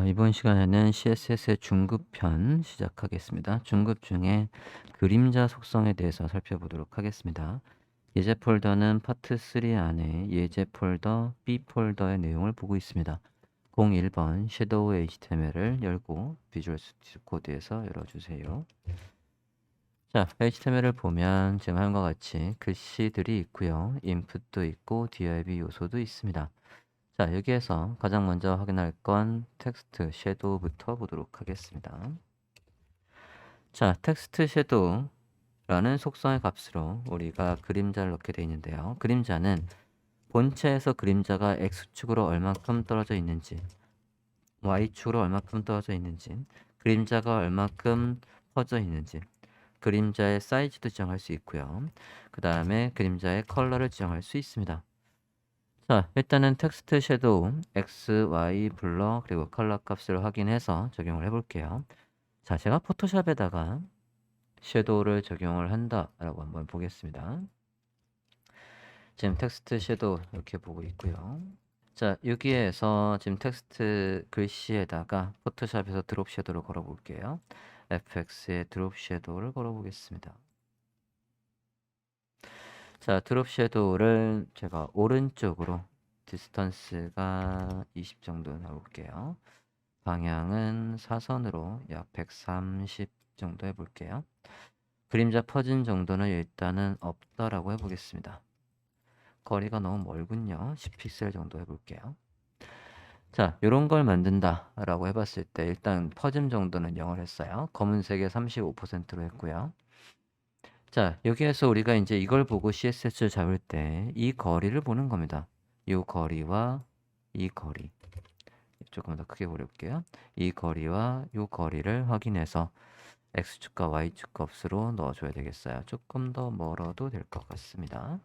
이번 시간에는 CSS의 중급편 시작하겠습니다. 중급 중에 그림자 속성에 대해서 살펴보도록 하겠습니다. 예제 폴더는 파트 3 안에 예제 폴더 B 폴더의 내용을 보고 있습니다. 01번 섀도우 HTML을 열고 비주얼 스튜디오 코드에서 열어주세요. 자, HTML을 보면 지금 화면과 같이 글씨들이 있고요. 인풋도 있고 div 요소도 있습니다. 자, 여기에서 가장 먼저 확인할 건 텍스트 섀도우부터 보도록 하겠습니다. 자, 텍스트 섀도우라는 속성의 값으로 우리가 그림자를 넣게 되어 있는데요. 그림자는 본체에서 그림자가 X축으로 얼마큼 떨어져 있는지, Y축으로 얼마큼 떨어져 있는지, 그림자가 얼마큼 퍼져 있는지, 그림자의 사이즈도 지정할 수 있고요. 그 다음에 그림자의 컬러를 지정할 수 있습니다. 자, 일단은 텍스트 섀도우 X, Y, 블러 그리고 컬러 값을 확인해서 적용을 해볼게요. 자, 제가 포토샵에다가 섀도우를 적용을 한다라고 한번 보겠습니다. 지금 텍스트 섀도우 이렇게 보고 있고요. 자, 여기에서 지금 텍스트 글씨에다가 포토샵에서 드롭 섀도우를 걸어볼게요. fx에 드롭 섀도우를 걸어보겠습니다. 자, 드롭 섀도우를 제가 오른쪽으로 디스턴스가 20 정도 나올게요. 방향은 사선으로 약 130 정도 해볼게요. 그림자 퍼진 정도는 일단은 없다라고 해보겠습니다. 거리가 너무 멀군요. 10픽셀 정도 해볼게요. 자, 이런 걸 만든다라고 해봤을 때 일단 퍼짐 정도는 0을 했어요. 검은색에 35%로 했고요. 자, 여기에서 우리가 이제 이걸 보고 CSS를 잡을 때 이 거리를 보는 겁니다. 이 거리와 이 거리. 조금 더 크게 그려볼게요. 이 거리와 이 거리를 확인해서 X축과 Y축 값으로 넣어줘야 되겠어요. 조금 더 멀어도 될 것 같습니다.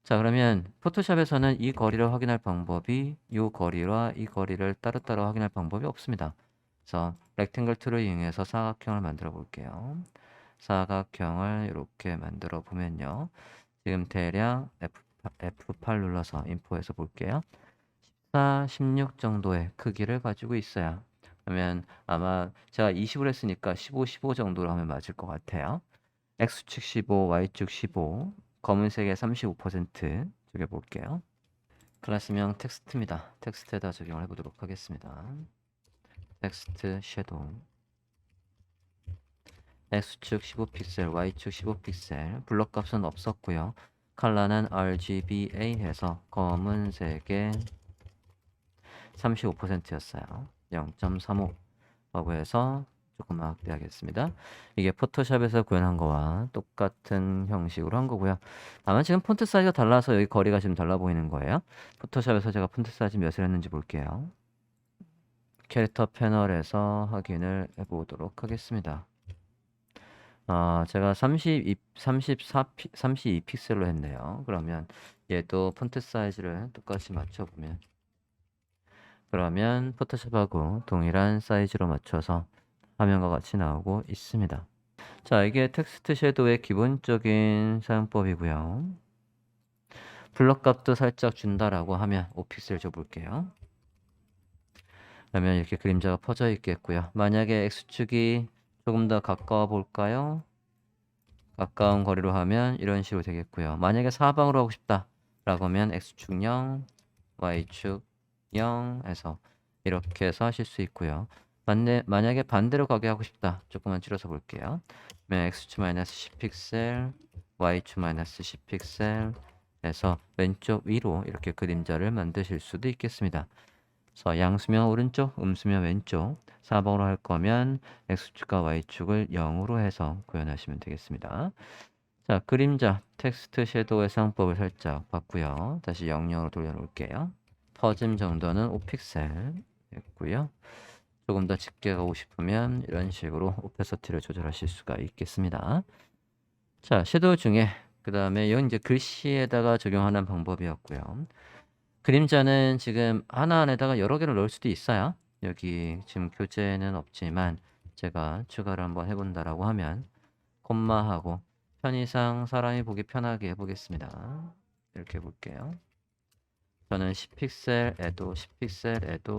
자, 그러면 포토샵에서는 이 거리를 확인할 방법이 이 거리와 이 거리를 따로따로 확인할 방법이 없습니다. 그래서 렉탱글 툴을 이용해서 사각형을 만들어 볼게요. 사각형을 이렇게 만들어 보면요. 지금 대략 F8 눌러서 인포에서 볼게요. 14, 16 정도의 크기를 가지고 있어요. 그러면 아마 제가 20을 했으니까 15, 15 정도로 하면 맞을 것 같아요. X축 15, Y축 15, 검은색의 35% 적용해볼게요. 클래스명 텍스트입니다. 텍스트에다 적용을 해보도록 하겠습니다. 텍스트 섀도우 X축 15픽셀, Y축 15픽셀, 블록 값은 없었고요. 컬러는 RGBA 해서 검은색의 35%였어요. 0.35라고 해서 조금만 확대하겠습니다. 이게 포토샵에서 구현한 거와 똑같은 형식으로 한 거고요. 다만 지금 폰트 사이즈가 달라서 여기 거리가 지금 달라 보이는 거예요. 포토샵에서 제가 폰트 사이즈 몇을 했는지 볼게요. 캐릭터 패널에서 확인을 해보도록 하겠습니다. 제가 32픽셀로 했네요. 그러면 얘도 폰트 사이즈를 똑같이 맞춰보면 그러면 포토샵하고 동일한 사이즈로 맞춰서 화면과 같이 나오고 있습니다. 자, 이게 텍스트 섀도우의 기본적인 사용법이고요. 블럭 값도 살짝 준다라고 하면 5픽셀 줘볼게요. 그러면 이렇게 그림자가 퍼져 있겠고요. 만약에 X축이 조금 더 가까워 볼까요? 가까운 거리로 하면 이런 식으로 되겠고요. 만약에 사방으로 하고 싶다라고 하면 X축 0, Y축 0 해서 이렇게 해서 하실 수 있고요. 만약에 반대로 가게 하고 싶다. 조금만 줄여서 볼게요. 그러면 X축 마이너스 10픽셀, Y축 마이너스 10픽셀 해서 왼쪽 위로 이렇게 그림자를 만드실 수도 있겠습니다. 그래서 양수면 오른쪽, 음수면 왼쪽, 4번으로 할 거면 X축과 Y축을 0으로 해서 구현하시면 되겠습니다. 자, 그림자, 텍스트 섀도우의 사용법을 살짝 봤고요. 다시 00으로 돌려놓을게요. 퍼짐 정도는 5픽셀 했고요. 조금 더 짙게 가고 싶으면 이런 식으로 오페서티를 조절하실 수가 있겠습니다. 자, 섀도우 중에 그 다음에 이건 이제 글씨에다가 적용하는 방법이었고요. 그림자는 지금 하나 안에다가 여러 개를 넣을 수도 있어요. 여기 지금 교재는 없지만 제가 추가를 한번 해본다라고 하면 콤마하고 편의상 사람이 보기 편하게 해보겠습니다. 이렇게 해볼게요. 저는 10픽셀에도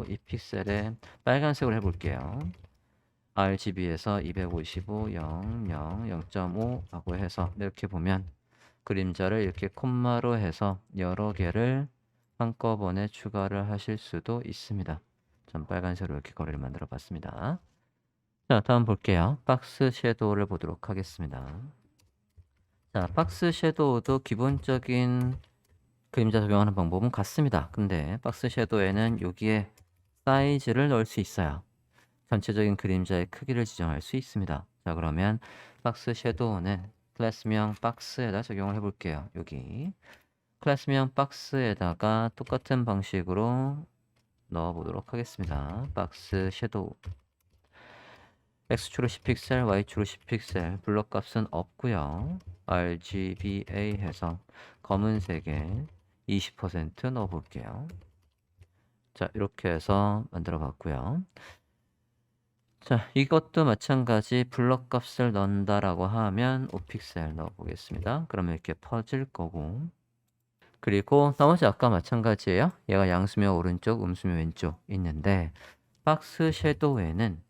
2픽셀에 빨간색으로 해볼게요. RGB에서 255, 0, 0, 0.5 하고 해서 이렇게 보면 그림자를 이렇게 콤마로 해서 여러 개를 한꺼번에 추가를 하실 수도 있습니다. 전 빨간색으로 이렇게 거리를 만들어 봤습니다. 자, 다음 볼게요. 박스 섀도우를 보도록 하겠습니다. 자, 박스 섀도우도 기본적인 그림자 적용하는 방법은 같습니다. 근데 박스 섀도우에는 여기에 사이즈를 넣을 수 있어요. 전체적인 그림자의 크기를 지정할 수 있습니다. 자, 그러면 박스 섀도우는 클래스명 박스에다 적용을 해볼게요. 여기 클래스명 박스에다가 똑같은 방식으로 넣어보도록 하겠습니다. 박스 섀도우 X축으로 10픽셀, Y축으로 10픽셀, 블럭 값은 없고요. RGBA 해서 검은색에 20% 넣어볼게요. 자, 이렇게 해서 만들어 봤고요. 자, 이것도 마찬가지 블럭 값을 넣는다라고 하면 5픽셀 넣어보겠습니다. 그러면 이렇게 퍼질 거고, 그리고 나머지 아까 마찬가지예요. 얘가 양수면 오른쪽, 음수면 왼쪽 있는데 박스 섀도우에는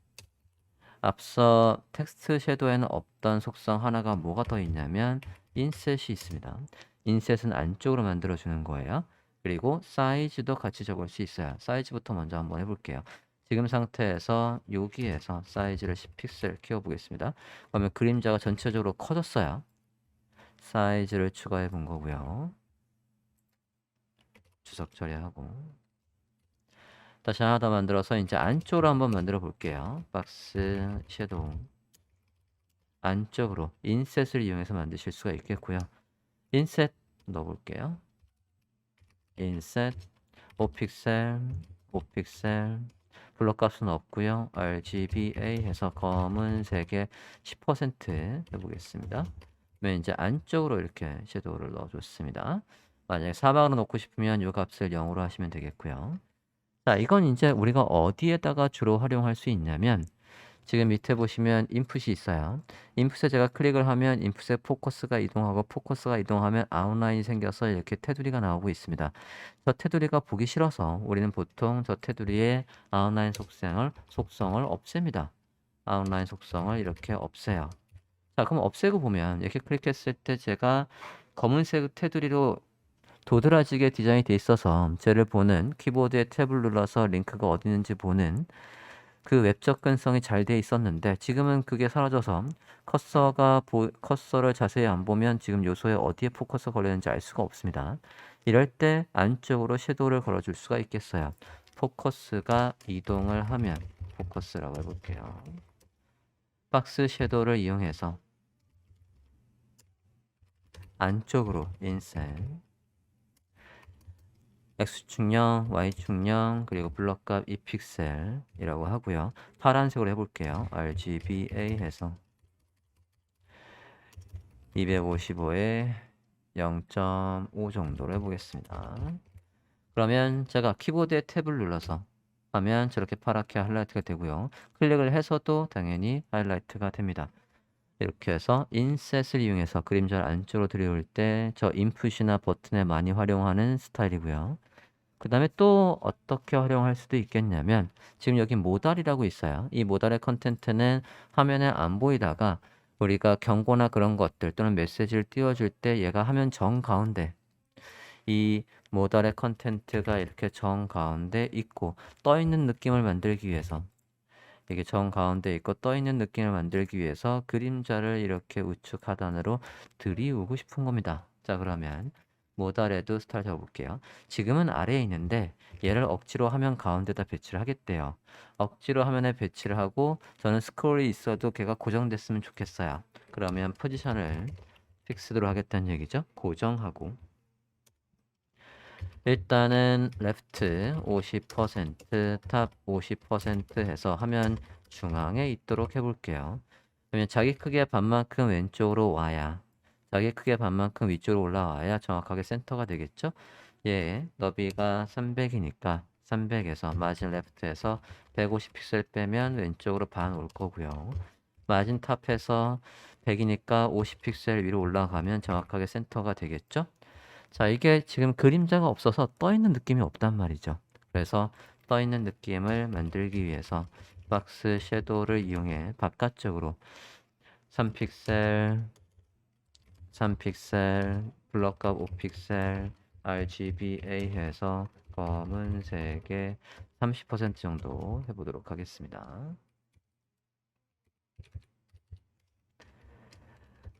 앞서 텍스트 섀도우에는 없던 속성 하나가 뭐가 더 있냐면 인셋이 있습니다. 인셋은 안쪽으로 만들어주는 거예요. 그리고 사이즈도 같이 적을 수 있어요. 사이즈부터 먼저 한번 해볼게요. 지금 상태에서 여기에서 사이즈를 10픽셀 키워보겠습니다. 그러면 그림자가 전체적으로 커졌어요. 사이즈를 추가해 본 거고요. 주석 처리하고 다시 하나 더 만들어서 이제 안쪽으로 한번 만들어 볼게요. 박스 섀도우 안쪽으로 인셋을 이용해서 만드실 수가 있겠고요. 인셋 넣어볼게요. 인셋 5픽셀 5픽셀 블럭 값은 없고요. RGBA 해서 검은색에 10% 해보겠습니다. 그러면 이제 안쪽으로 이렇게 섀도우를 넣어줬습니다. 만약에 사방으로 넣고 싶으면 이 값을 0으로 하시면 되겠고요. 자, 이건 이제 우리가 어디에다가 주로 활용할 수 있냐면 지금 밑에 보시면 인풋이 있어요. 인풋에 제가 클릭을 하면 인풋에 포커스가 이동하고 포커스가 이동하면 아웃라인이 생겨서 이렇게 테두리가 나오고 있습니다. 저 테두리가 보기 싫어서 우리는 보통 저 테두리의 아웃라인 속성을 없앱니다. 아웃라인 속성을 이렇게 없애요. 자, 그럼 없애고 보면 이렇게 클릭했을 때 제가 검은색 테두리로 도드라지게 디자인이 돼 있어서 쟤를 보는 키보드에 탭을 눌러서 링크가 어디 있는지 보는 그 웹 접근성이 잘 돼 있었는데 지금은 그게 사라져서 커서를 자세히 안 보면 지금 요소에 어디에 포커스 걸렸는지 알 수가 없습니다. 이럴 때 안쪽으로 섀도우를 걸어줄 수가 있겠어요. 포커스가 이동을 하면 포커스라고 해볼게요. 박스 섀도우를 이용해서 안쪽으로 인셋 X축0, Y축0, 그리고 블럭값 2픽셀이라고 하고요. 파란색으로 해볼게요. RGBA 해서 255에 0.5 정도로 해보겠습니다. 그러면 제가 키보드에 탭을 눌러서 하면 저렇게 파랗게 하이라이트가 되고요. 클릭을 해서도 당연히 하이라이트가 됩니다. 이렇게 해서 인셋을 이용해서 그림자를 안쪽으로 들여올 때 저 인풋이나 버튼에 많이 활용하는 스타일이고요. 그 다음에 또 어떻게 활용할 수도 있겠냐면 지금 여기 모달이라고 있어요. 이 모달의 컨텐트는 화면에 안 보이다가 우리가 경고나 그런 것들 또는 메시지를 띄워줄 때 얘가 화면 정가운데 이 모달의 컨텐트가 이렇게 정가운데 있고 떠있는 느낌을 만들기 위해서 이게 정가운데 있고 떠있는 느낌을 만들기 위해서 그림자를 이렇게 우측 하단으로 들이우고 싶은 겁니다. 자, 그러면 모달에도 스타일 잡아볼게요. 지금은 아래에 있는데 얘를 억지로 화면 가운데다 배치를 하겠대요. 억지로 화면에 배치를 하고 저는 스크롤이 있어도 걔가 고정됐으면 좋겠어요. 그러면 포지션을 픽스드로 하겠다는 얘기죠. 고정하고 일단은 레프트 50%, 탑 50% 해서 화면 중앙에 있도록 해볼게요. 그러면 자기 크기의 반만큼 왼쪽으로 와야 자기 크기의 반만큼 위쪽으로 올라와야 정확하게 센터가 되겠죠. 예, 너비가 300이니까 300에서 마진 레프트에서 150픽셀 빼면 왼쪽으로 반 올 거고요. 마진 탑에서 100이니까 50픽셀 위로 올라가면 정확하게 센터가 되겠죠. 자, 이게 지금 그림자가 없어서 떠 있는 느낌이 없단 말이죠. 그래서 떠 있는 느낌을 만들기 위해서 박스 섀도우를 이용해 바깥쪽으로 3픽셀, 3픽셀, 블럭값 5픽셀, RGBA 해서 검은색에 30% 정도 해보도록 하겠습니다.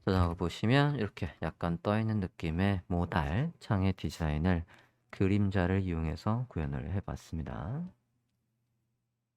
자, 보시면 이렇게 약간 떠있는 느낌의 모달 창의 디자인을 그림자를 이용해서 구현을 해봤습니다.